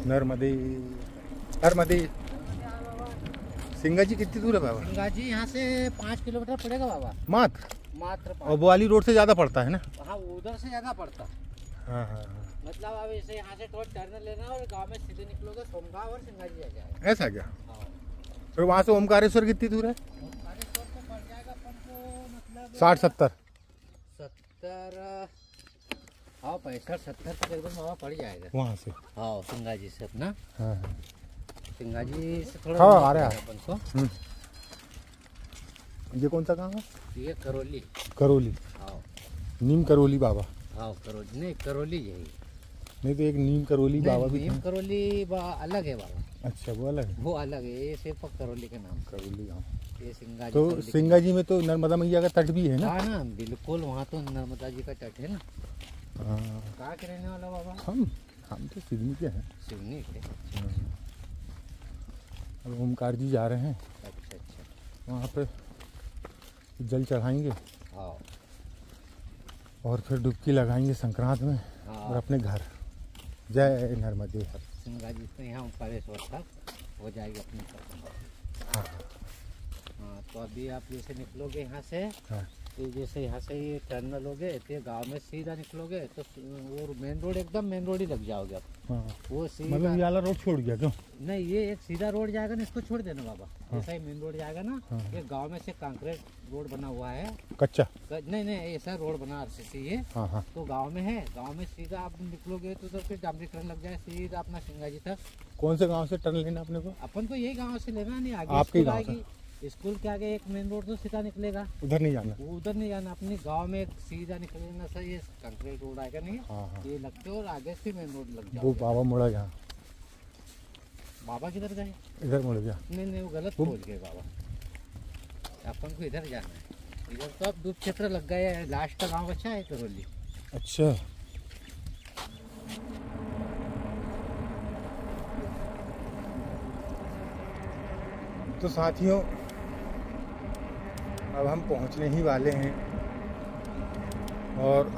नर्मदे नर्मदे। सिंगाजी कितनी दूर है बाबा? सिंगाजी यहाँ से 5 किलोमीटर पड़ेगा बाबा, मात्र और बोवाली रोड से ज़्यादा पड़ता है ना? हाँ, उधर से ज़्यादा पड़ता। हाँ हाँ। मतलब अब इसे यहाँ से थोड़ा टर्न लेना और गांव में सीधे निकलोगे सोमगांव और सिंगाजी आ जाएगा। ऐसा क्या? फिर वहाँ से ओमकारेश्वर कितनी दूर है? ओमकारेश्वर तो पड़ जाएगा अपन को मतलब 60-70। 70 हाँ 65-70 तक एकदम बाबा पड़ जाएगा वहाँ से। हाँ सिंगाजी से अपना। हाँ हाँ। सिंगाजी से थोड़ा हाँ आ रहा है अपन को। ये कौन सा गाँव है? ये करोली। करोली। हाँ नीम करोली बाबा। हाँ करोली नहीं, करोली यही नहीं तो एक नीम करोली बाबा भी नीम था। करोली अलग है बाबा। अच्छा वो अलग है। वो अलग है, ये सिर्फ करोली के नाम। करोली गाँव। ये सिंगाजी तो सिंगाजी में तो नर्मदा मैया का तट भी है ना? हाँ ना, बिल्कुल वहाँ तो नर्मदा जी का तट है ना। हाँ। कहाँ के रहने वाला बाबा? हम तो सिडनी के हैं। सिवनी के। अब ओमकार जी जा रहे हैं, अच्छा अच्छा। वहाँ पे जल चढ़ाएंगे हाँ और फिर डुबकी लगाएंगे संक्रांत में हाँ। और अपने घर। जय नर्मदे। सिंगाजी से यहाँ ओमकारेश्वर तक हो जाएगी अपनी तरफ। हाँ हाँ तो अभी आप जैसे निकलोगे यहाँ से, हाँ। तो जैसे यहाँ से ये टर्न लोगे तो गांव में सीधा निकलोगे तो वो मेन रोड एकदम मेन रोड ही लग जाओगे आप। हाँ। वो सीधा मतलब ये वाला रोड छोड़ गया क्यों? नहीं, ये एक सीधा रोड जाएगा ना, इसको छोड़ देना बाबा। जैसा ही मेन रोड जाएगा ना, हाँ। ये गांव में से कंक्रीट रोड बना हुआ है। कच्चा? नहीं नहीं, ऐसा रोड बना आरसीसी है। हाँ हाँ। तो गांव में है, गांव में सीधा आप निकलोगे तो उधर फिर डामरीकरण लग जाए सीधा अपना सिंगाजी तक। कौन से गांव से टर्न लेना अपने को? अपन को यही गांव से लेना, नहीं आगे आपके स्कूल गांव आएगी, स्कूल के आगे एक मेन रोड तो सीधा निकलेगा, उधर नहीं जाना? वो उधर नहीं जाना, अपने गांव में एक सीधा निकलना सर। ये कंक्रीट रोड आएगा नहीं, हाँ हाँ। ये लगते और आगे से मेन रोड लग वो जाए। बाबा मुड़ा यहाँ। बाबा किधर गए? इधर मुड़ गया। नहीं नहीं, वो गलत पहुंच गए बाबा। अपन को इधर जाना है। इधर तो अब दूध क्षेत्र लग गए हैं, लास्ट का गाँव अच्छा है करोली। अच्छा। तो साथियों अब हम पहुंचने ही वाले हैं और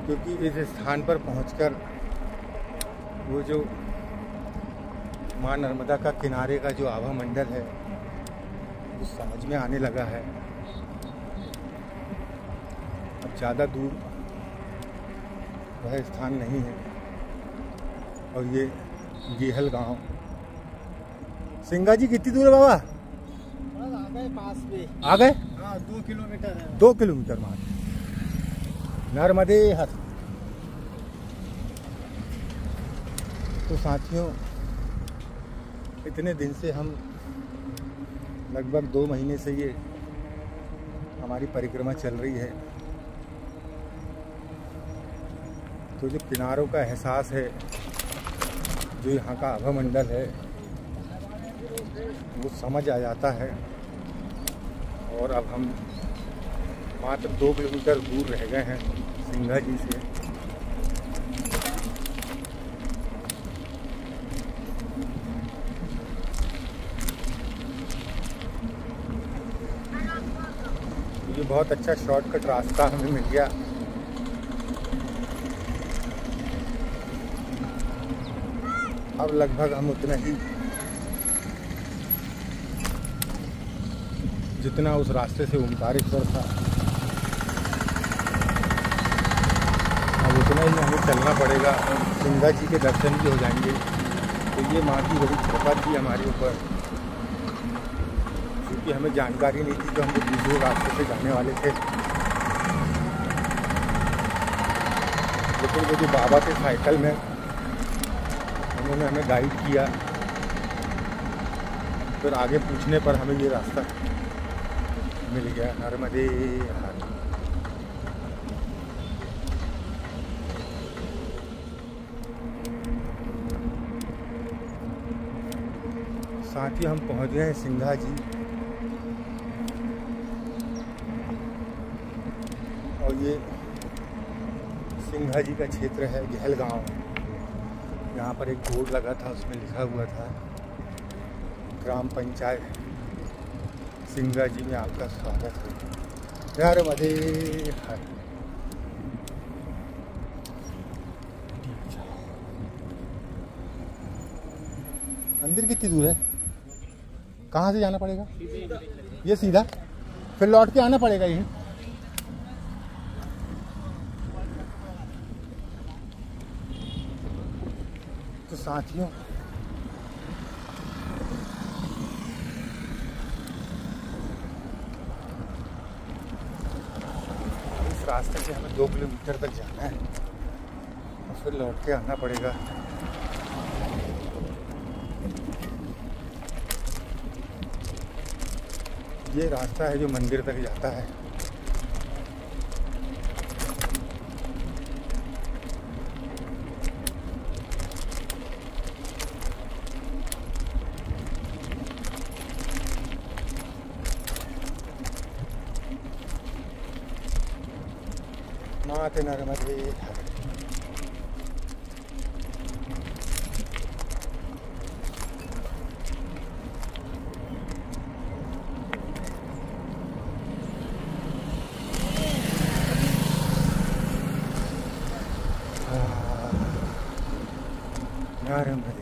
क्योंकि इस स्थान पर पहुंचकर वो जो माँ नर्मदा का किनारे का जो आभा मंडल है वो समझ में आने लगा है। अब ज़्यादा दूर वह स्थान नहीं है और ये गेहल गांव। सिंगाजी कितनी दूर है बाबा? आ गए पास में। आ गए? हाँ 2 किलोमीटर है। 2 किलोमीटर मात्र। नर्मदे हर। तो साथियों इतने दिन से हम लगभग 2 महीने से ये हमारी परिक्रमा चल रही है, तो जो किनारों का एहसास है, जो यहाँ का आभा मंडल है वो समझ आ जाता है। और अब हम मात्र 2 किलोमीटर दूर रह गए हैं सिंगाजी से। ये बहुत अच्छा शॉर्टकट रास्ता हमें मिल गया। अब लगभग हम उतना ही जितना उस रास्ते से ओमकारेश्वर था, अब उतना ही हमें चलना पड़ेगा। सिंगाजी के दर्शन भी हो जाएंगे। तो ये माँ की बड़ी कृपा थी हमारे ऊपर, क्योंकि हमें जानकारी नहीं थी तो हम लोग दूसरे रास्ते से जाने वाले थे। लेकिन वो जो बाबा के साइकिल में उन्होंने हमें गाइड किया, फिर आगे पूछने पर हमें ये रास्ता मिल गया। नर्मदे हर। साथ ही हम पहुंच गए हैं सिंगाजी और ये सिंगाजी का क्षेत्र है, गेहल गांव। यहाँ पर एक बोर्ड लगा था, उसमें लिखा हुआ था ग्राम पंचायत सिंगा जी में आपका स्वागत है। यार मधे मंदिर कितनी दूर है? कहाँ से जाना पड़ेगा? ये सीधा फिर लौट के आना पड़ेगा यहीं। तो साथियों इस रास्ते से हमें 2 किलोमीटर तक जाना है और फिर लौट के आना पड़ेगा। ये रास्ता है जो मंदिर तक जाता है। माते नर्मदे नर्मदे।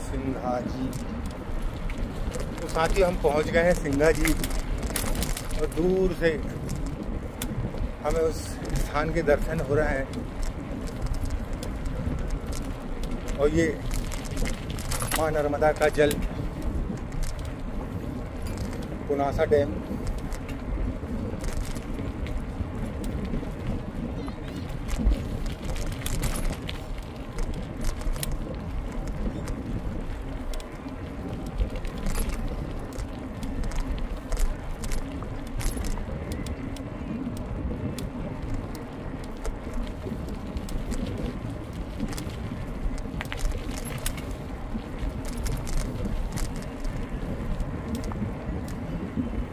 सिंघा जी। तो साथियों हम पहुंच गए हैं सिंघा जी और दूर से हमें उस स्थान के दर्शन हो रहे हैं। और ये माँ नर्मदा का जल, पुनासा डैम,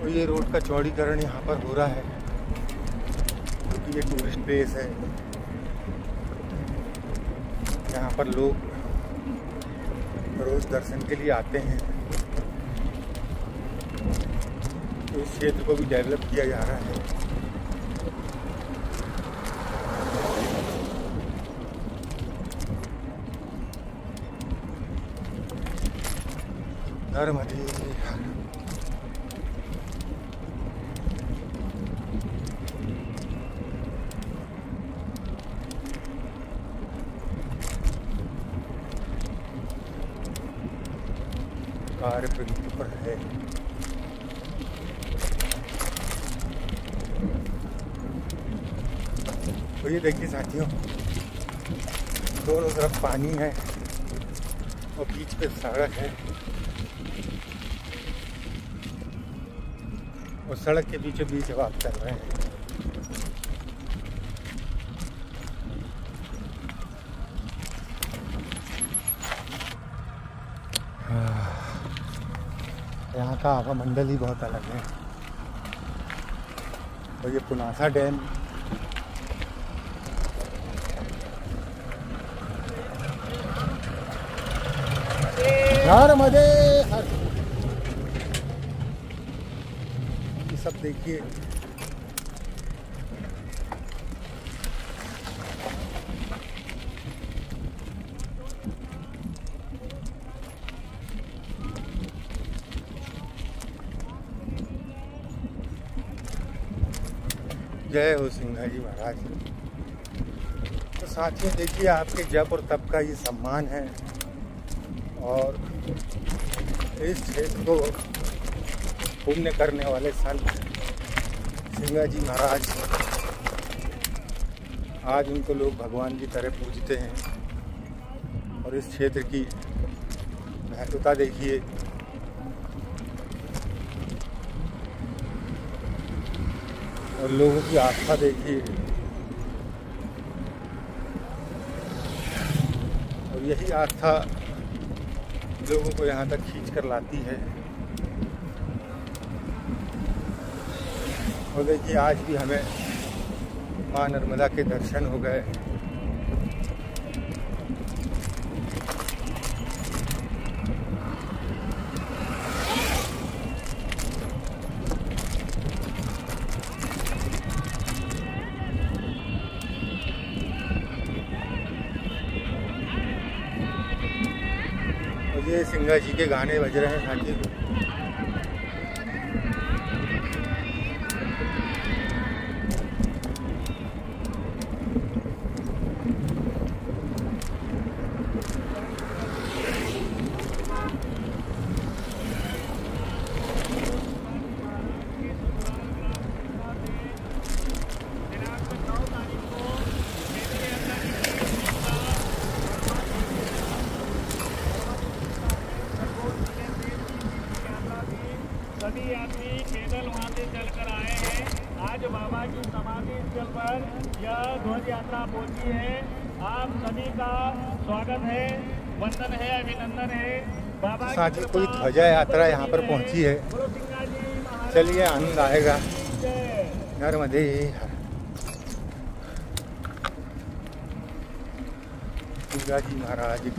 और ये रोड का चौड़ीकरण यहाँ पर हो रहा है क्योंकि ये टूरिस्ट प्लेस है। यहाँ पर लोग रोज दर्शन के लिए आते हैं। तो इस क्षेत्र को भी डेवलप किया जा रहा है। नर्मदे कार्य प्रगति पर है। तो ये देखिए साथियों, दोनों तरफ पानी है और बीच पे सड़क है और सड़क के बीचों बीच अब आप चल रहे हैं। यहाँ का हवा मंडल ही बहुत अलग है। और ये पुनासा डैम नर्मदे हर, ये सब देखिए। जय हो सिंघा जी महाराज। तो साथियों देखिए, आपके जप और तप का ये सम्मान है और इस क्षेत्र को पुण्य करने वाले संत सिंगा जी महाराज, आज उनको लोग भगवान की तरह पूजते हैं। और इस क्षेत्र की महत्वता देखिए, और लोगों की आस्था देखिए, और यही आस्था लोगों को यहाँ तक खींच कर लाती है। और देखिए आज भी हमें माँ नर्मदा के दर्शन हो गए। और ये सिंगा जी के गाने बज रहे हैं साथी। सभी यात्री पैदल वहाँ से चलकर आए हैं। आज बाबा की समाधि स्थल पर यह ध्वज यात्रा पहुंची है। आप सभी का स्वागत है, वंदन है, अभिनंदन है। बाबा साथ ही कोई ध्वजा यात्रा यहाँ पर पहुंची है। चलिए आनंद आएगा। नर्मदे हर। सिंगा जी महाराज की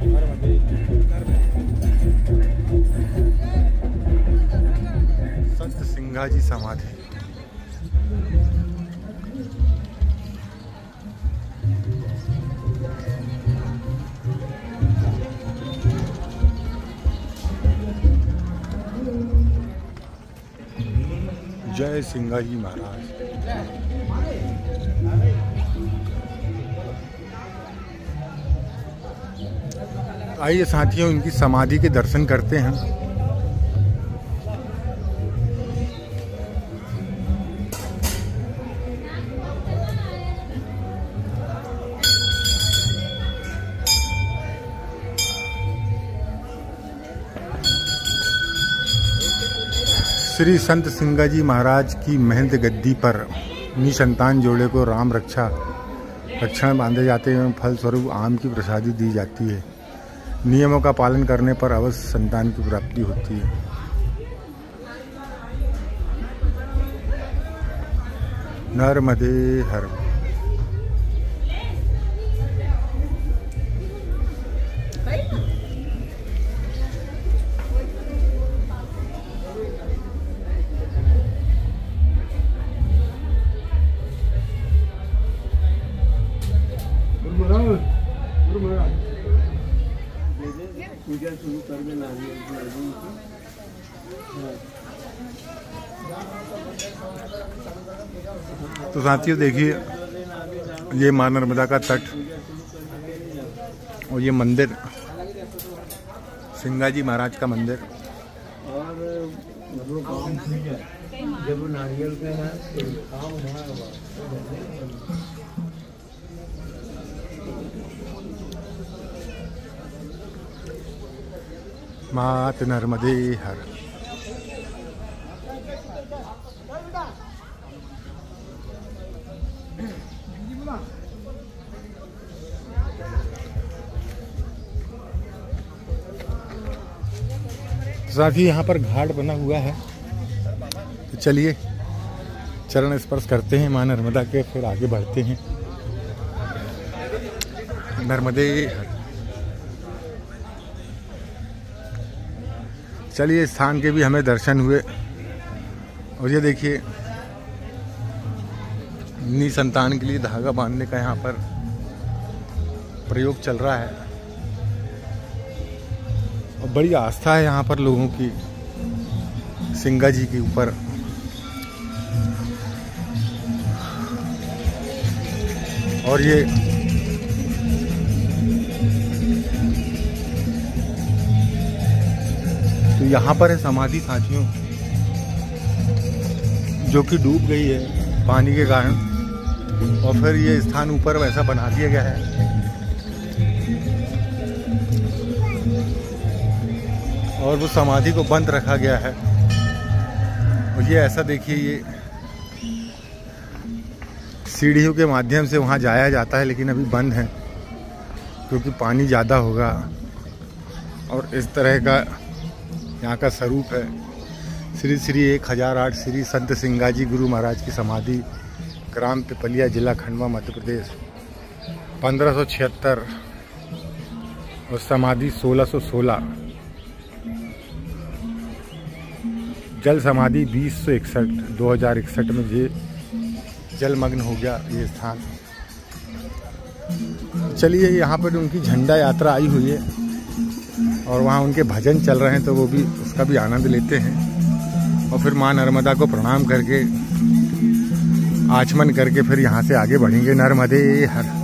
नर्मदे संत सिंगा जी समाधि। जय सिंगा जी महाराज। आइए साथियों, इनकी समाधि के दर्शन करते हैं। श्री संत सिंगा जी महाराज की महंत गद्दी पर निसंतान जोड़े को राम रक्षण बांधे जाते हैं। फल स्वरूप आम की प्रसादी दी जाती है। नियमों का पालन करने पर अवश्य संतान की प्राप्ति होती है। नर्मदे हर। पूजा शुरू कर देना। तो साथियों देखिए, ये माँ नर्मदा का तट और ये मंदिर, सिंगा जी महाराज का मंदिर। मतलब काम ठीक है, जब नारियल के हैं तो काम हमारा मात नर्मदे हर। साथ ही यहाँ पर घाट बना हुआ है, तो चलिए चरण स्पर्श करते हैं माँ नर्मदा के, फिर आगे बढ़ते हैं। नर्मदे हर। चलिए स्थान के भी हमें दर्शन हुए। और ये देखिए नी संतान के लिए धागा बांधने का यहाँ पर प्रयोग चल रहा है और बड़ी आस्था है यहाँ पर लोगों की सिंगा जी के ऊपर। और ये तो यहाँ पर है समाधि साथियों, जो कि डूब गई है पानी के कारण, और फिर ये स्थान ऊपर वैसा बना दिया गया है। और वो समाधि को बंद रखा गया है। और ये ऐसा देखिए, ये सीढ़ियों के माध्यम से वहाँ जाया जाता है, लेकिन अभी बंद है क्योंकि पानी ज़्यादा होगा। और इस तरह का यहाँ का स्वरूप है। श्री श्री 1008 श्री संत सिंगाजी गुरु महाराज की समाधि, ग्राम पिपलिया, जिला खंडवा, मध्य प्रदेश, 1576। और समाधि 1616। जल समाधि 2061 में ये जलमग्न हो गया ये स्थान। चलिए यहाँ पर उनकी झंडा यात्रा आई हुई है और वहाँ उनके भजन चल रहे हैं, तो वो भी उसका भी आनंद लेते हैं। और फिर माँ नर्मदा को प्रणाम करके, आचमन करके फिर यहाँ से आगे बढ़ेंगे। नर्मदे हर।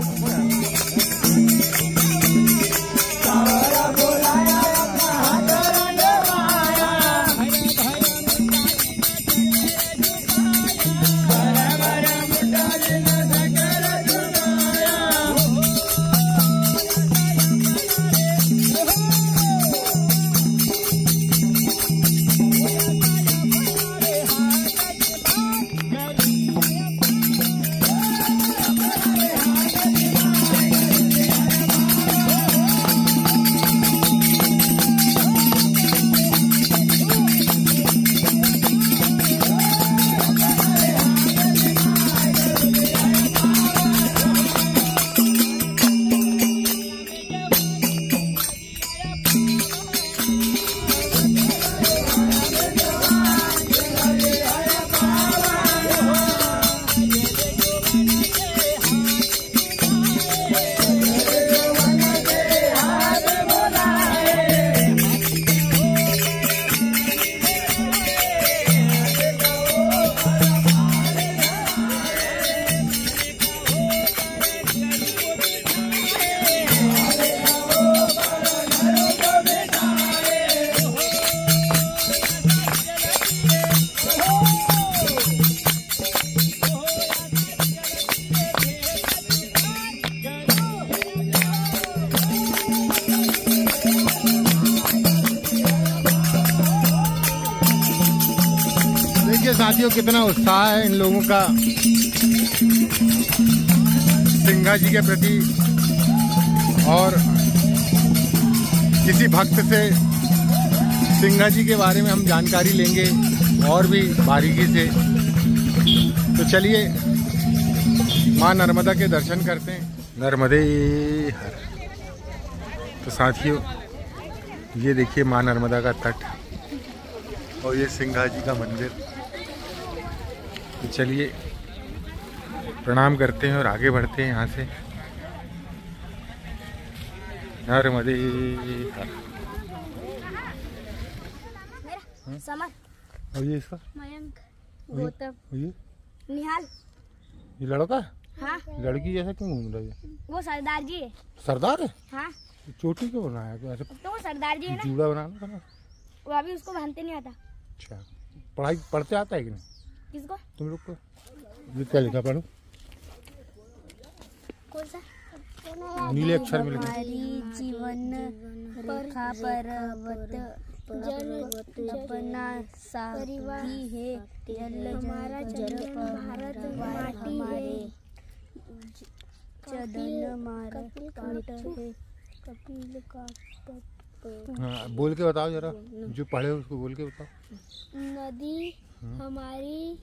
साथियों कितना उत्साह है इन लोगों का सिंगा जी के प्रति। और किसी भक्त से सिंगा जी के बारे में हम जानकारी लेंगे और भी बारीकी से। तो चलिए माँ नर्मदा के दर्शन करते हैं। नर्मदे हर। तो साथियों ये देखिए माँ नर्मदा का तट और ये सिंगा जी का मंदिर। तो चलिए प्रणाम करते हैं और आगे बढ़ते हैं यहाँ से। नर्मदे हर। समर। और ये इसका मयंक, गौतम, ये निहाल। ये लड़का? हाँ। लड़की जैसा क्यों घूम रही है? वो सरदार जी है। सरदार है? हाँ। चोटी क्यों बनाया? तो ऐसे तो वो सरदार जी है ना। जूड़ा बनाना था ना। वो अभी उसको बांधते नहीं आता। अच्छा, पढ़ाई पढ़ते आता है कि नहीं किसको? तुम लोग को? ये क्या लिखा पढ़ो? कौन सा? नीले अक्षर में लिखा। हमारी जीवन रेखा पर्वत अपना साथी है, हमारा जल भारत माटी है, चंदन मारा काट है, कपिल का तट। हाँ, बोल के बताओ जरा, जो पढ़े उसको बोल के बताओ। नदी हमारी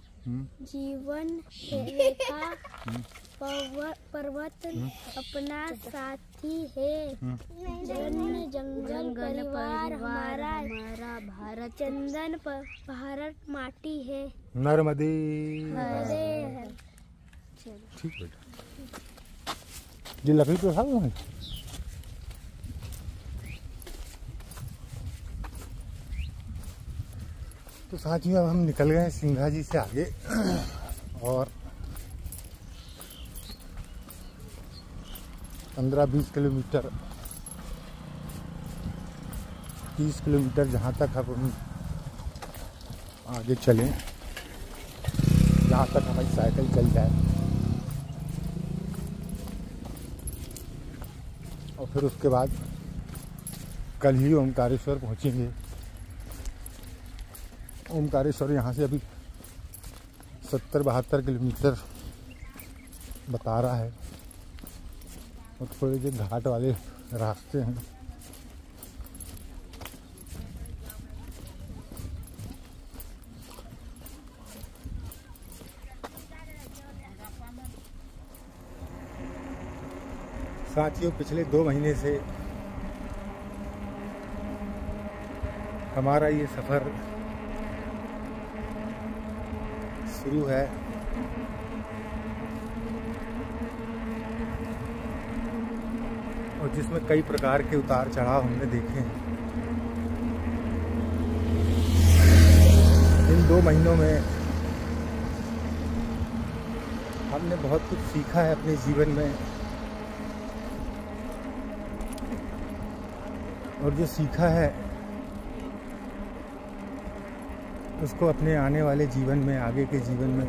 जीवन रेखा पर्वत अपना साथी है, जन जंगल परिवार हमारा भारत, चंदन भारत माटी है, नर्मदे। ठीक बेटा, ये लकड़ी तो उठा लो। तो साथियों अब हम निकल गए सिंघा जी से आगे और 15-20 किलोमीटर 30 किलोमीटर जहाँ तक हम आगे चलें, जहाँ तक हमारी साइकिल चल जाए, और फिर उसके बाद कल ही ओमकारेश्वर पहुँचेंगे। ओमकारेश्वर यहाँ से अभी 70-72 किलोमीटर बता रहा है और थोड़े से घाट वाले रास्ते हैं। साथियों, पिछले 2 महीने से हमारा ये सफ़र शुरू है। और जिसमें कई प्रकार के उतार चढ़ाव हमने देखे हैं। इन 2 महीनों में हमने बहुत कुछ सीखा है अपने जीवन में, और जो सीखा है उसको अपने आने वाले जीवन में, आगे के जीवन में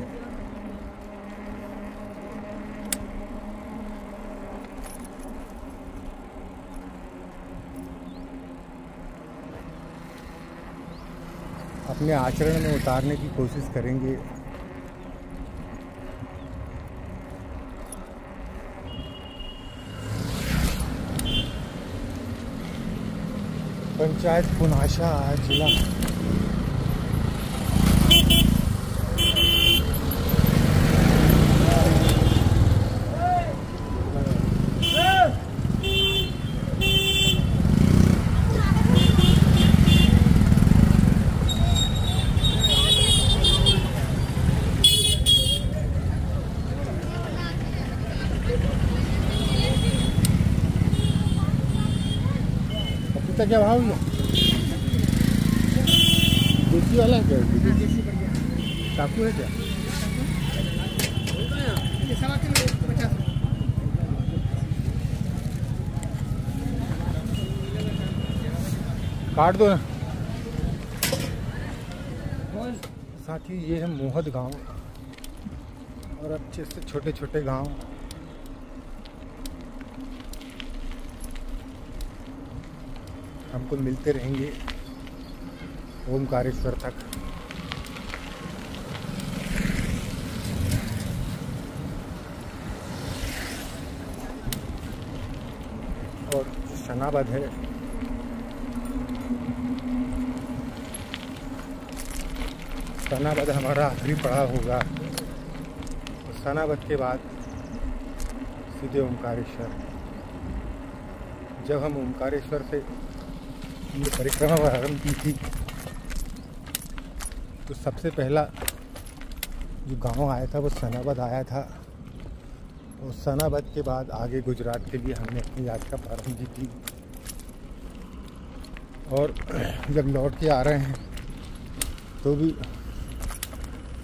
अपने आचरण में उतारने की कोशिश करेंगे। पंचायत पुनाशा जिला क्या भाव है? देसी वाला है क्या? चाकू है क्या? काट दो ना। साथ ही ये है मोहद गांव और अच्छे से छोटे छोटे गांव। हमको मिलते रहेंगे ओमकारेश्वर तक। और सनाबद है, सनाबद हमारा आखिरी पड़ाव होगा। तो सनाबद के बाद सीधे ओमकारेश्वर। जब हम ओमकारेश्वर से ये परिक्रमा आरंभ की थी तो सबसे पहला जो गांव आया था वो सनाबद आया था, और सनाबद के बाद आगे गुजरात के लिए हमने अपनी यात्रा प्रारंभ की थी। और जब लौट के आ रहे हैं तो भी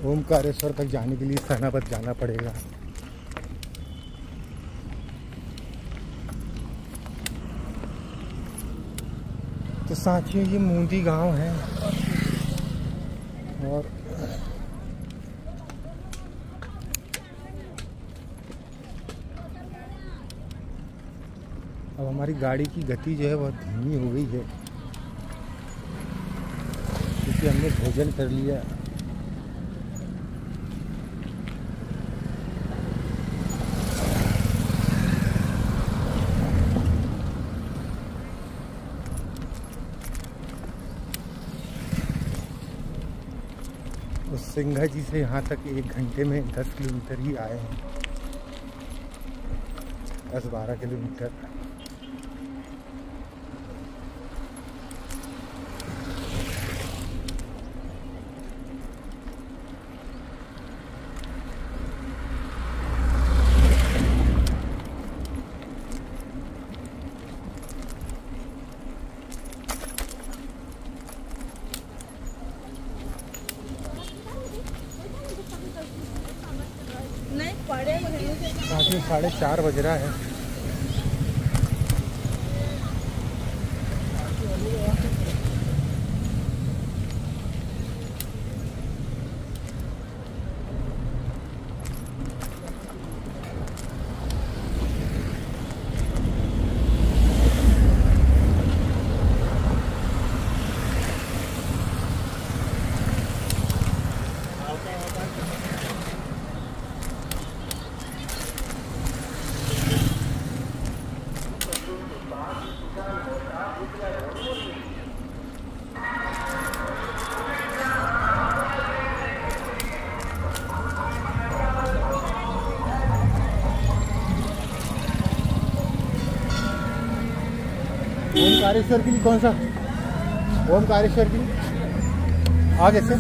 ओमकारेश्वर तक जाने के लिए सनाबद जाना पड़ेगा। तो साथियों ये मूंदी गांव है और अब हमारी गाड़ी की गति जो है बहुत धीमी हो गई है क्योंकि हमने भोजन कर लिया। उस सिंघा जी से यहाँ तक 1 घंटे में 10 किलोमीटर ही आए हैं, 10-12 किलोमीटर। रात 4:30 बज रहा है। ओमकारेश्वर के लिए कौन सा? ओमकारेश्वर के लिए आगे से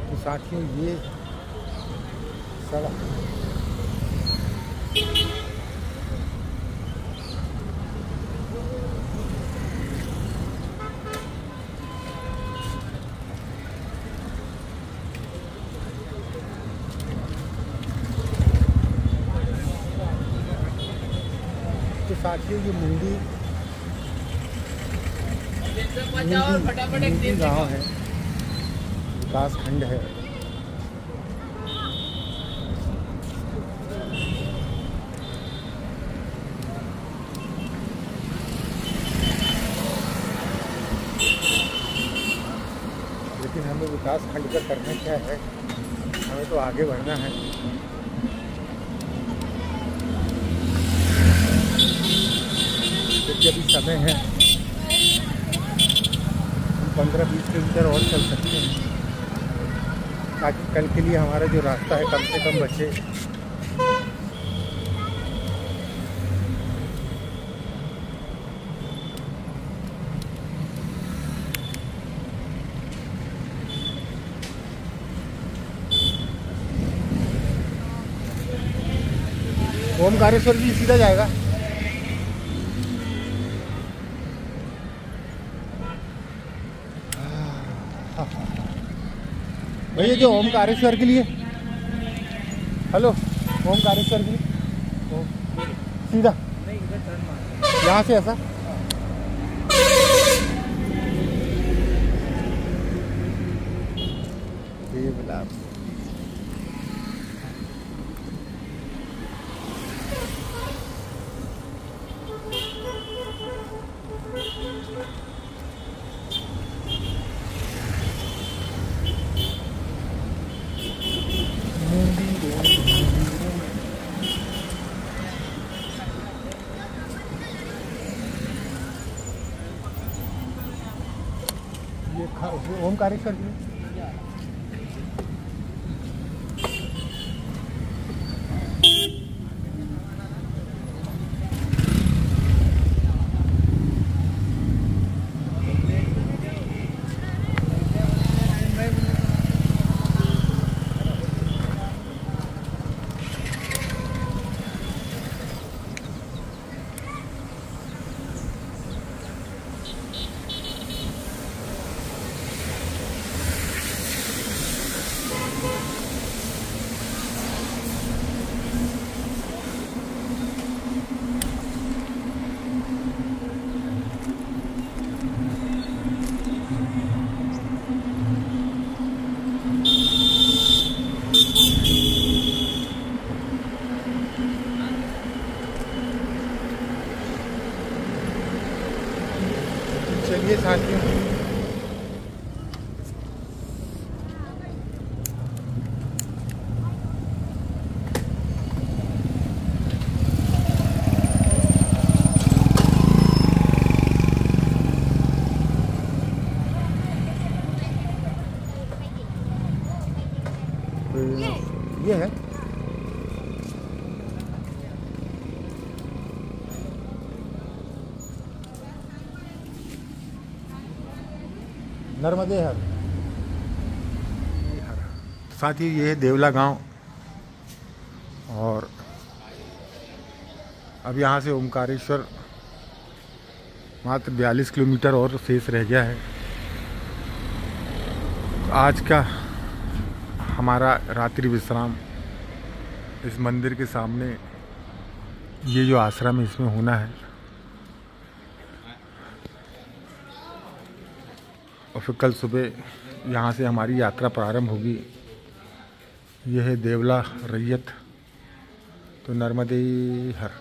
तो साथियों ये सड़क तो साथियों ये मुंडी गाँव है, विकास खंड है। लेकिन हमें विकास खंड का करना क्या है, हमें तो आगे बढ़ना है। क्योंकि अभी समय है, हम 15-20 किलोमीटर और चल सकते हैं, ताकि कल के लिए हमारा जो रास्ता है कम से कम बचे। ओमकारेश्वर भी सीधा जाएगा। भैया जो ओमकारेश्वर के लिए, हेलो, ओमकारेश्वर के लिए सीधा यहाँ से ऐसा बोला। ये ओमकारेश्वर की चलिए साथियों, ये है नर्मदे हर। साथ ही ये है देवला गांव, और अब यहाँ से ओमकारेश्वर मात्र 42 किलोमीटर और शेष रह गया है। आज का हमारा रात्रि विश्राम इस मंदिर के सामने, ये जो आश्रम है इसमें होना है, और फिर कल सुबह यहाँ से हमारी यात्रा प्रारंभ होगी। यह है देवला रैयत, तो नर्मदे हर।